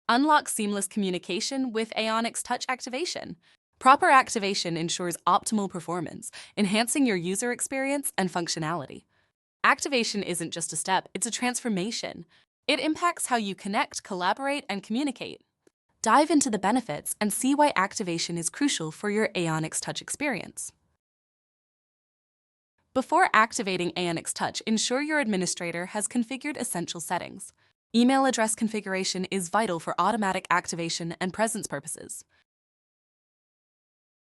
Unlock seamless communication with Aeonix Touch activation. Proper activation ensures optimal performance, enhancing your user experience and functionality. Activation isn't just a step, it's a transformation. It impacts how you connect, collaborate, and communicate. Dive into the benefits and see why activation is crucial for your Aeonix Touch experience. Before activating Aeonix Touch, ensure your administrator has configured essential settings. Email address configuration is vital for automatic activation and presence purposes.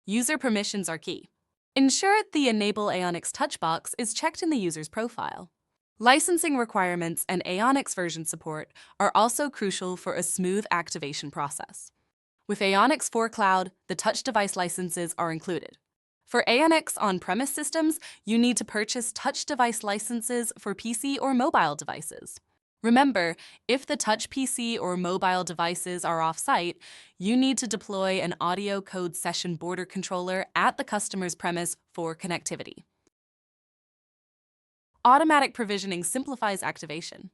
User permissions are key. Ensure the Enable Aeonix Touch box is checked in the user's profile. Licensing requirements and Aeonix version support are also crucial for a smooth activation process. With Aeonix for Cloud, the touch device licenses are included. For Aeonix on-premise systems, you need to purchase touch device licenses for PC or mobile devices. Remember, if the touch PC or mobile devices are off-site, you need to deploy an audio code session border controller at the customer's premise for connectivity. Automatic provisioning simplifies activation.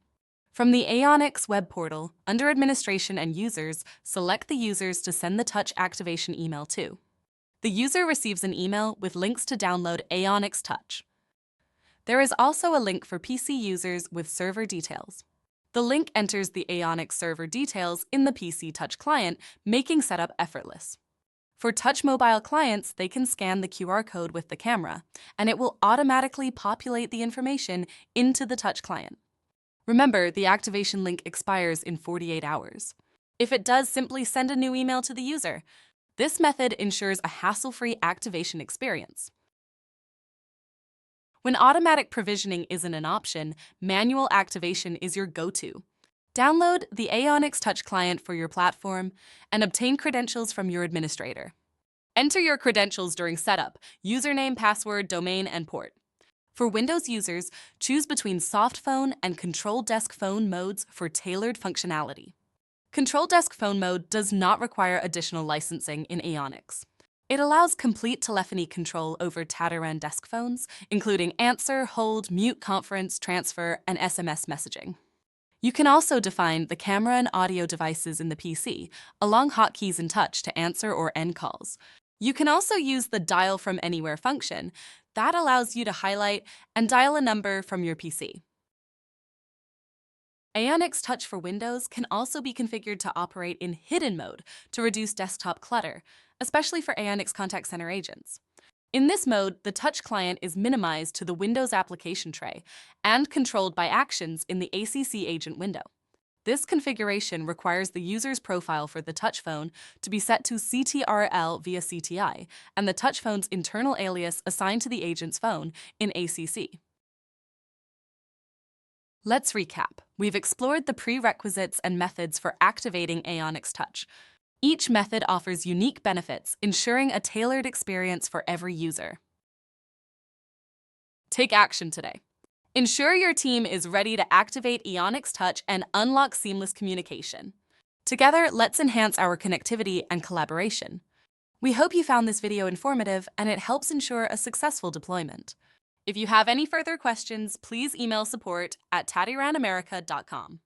From the Aeonix web portal, under Administration and Users, select the users to send the touch activation email to. The user receives an email with links to download Aeonix Touch. There is also a link for PC users with server details. The link enters the Aeonix server details in the PC Touch client, making setup effortless. For Touch mobile clients, they can scan the QR code with the camera, and it will automatically populate the information into the Touch client. Remember, the activation link expires in 48 hours. If it does, simply send a new email to the user. This method ensures a hassle-free activation experience. When automatic provisioning isn't an option, manual activation is your go-to. Download the Aeonix Touch client for your platform and obtain credentials from your administrator. Enter your credentials during setup: username, password, domain, and port. For Windows users, choose between soft phone and control desk phone modes for tailored functionality. Control desk phone mode does not require additional licensing in Aeonix. It allows complete telephony control over Tadiran desk phones, including answer, hold, mute, conference, transfer, and SMS messaging. You can also define the camera and audio devices in the PC, along hotkeys in Touch to answer or end calls. You can also use the Dial from Anywhere function. That allows you to highlight and dial a number from your PC. Aeonix Touch for Windows can also be configured to operate in hidden mode to reduce desktop clutter, especially for Aeonix Contact Center agents. In this mode, the Touch client is minimized to the Windows application tray and controlled by actions in the ACC agent window. This configuration requires the user's profile for the Touch phone to be set to CTRL via CTI and the Touch phone's internal alias assigned to the agent's phone in ACC. Let's recap. We've explored the prerequisites and methods for activating Aeonix Touch. Each method offers unique benefits, ensuring a tailored experience for every user. Take action today. Ensure your team is ready to activate Aeonix Touch and unlock seamless communication. Together, let's enhance our connectivity and collaboration. We hope you found this video informative and it helps ensure a successful deployment. If you have any further questions, please email support@tadiranamerica.com.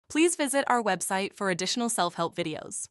Please visit our website for additional self-help videos.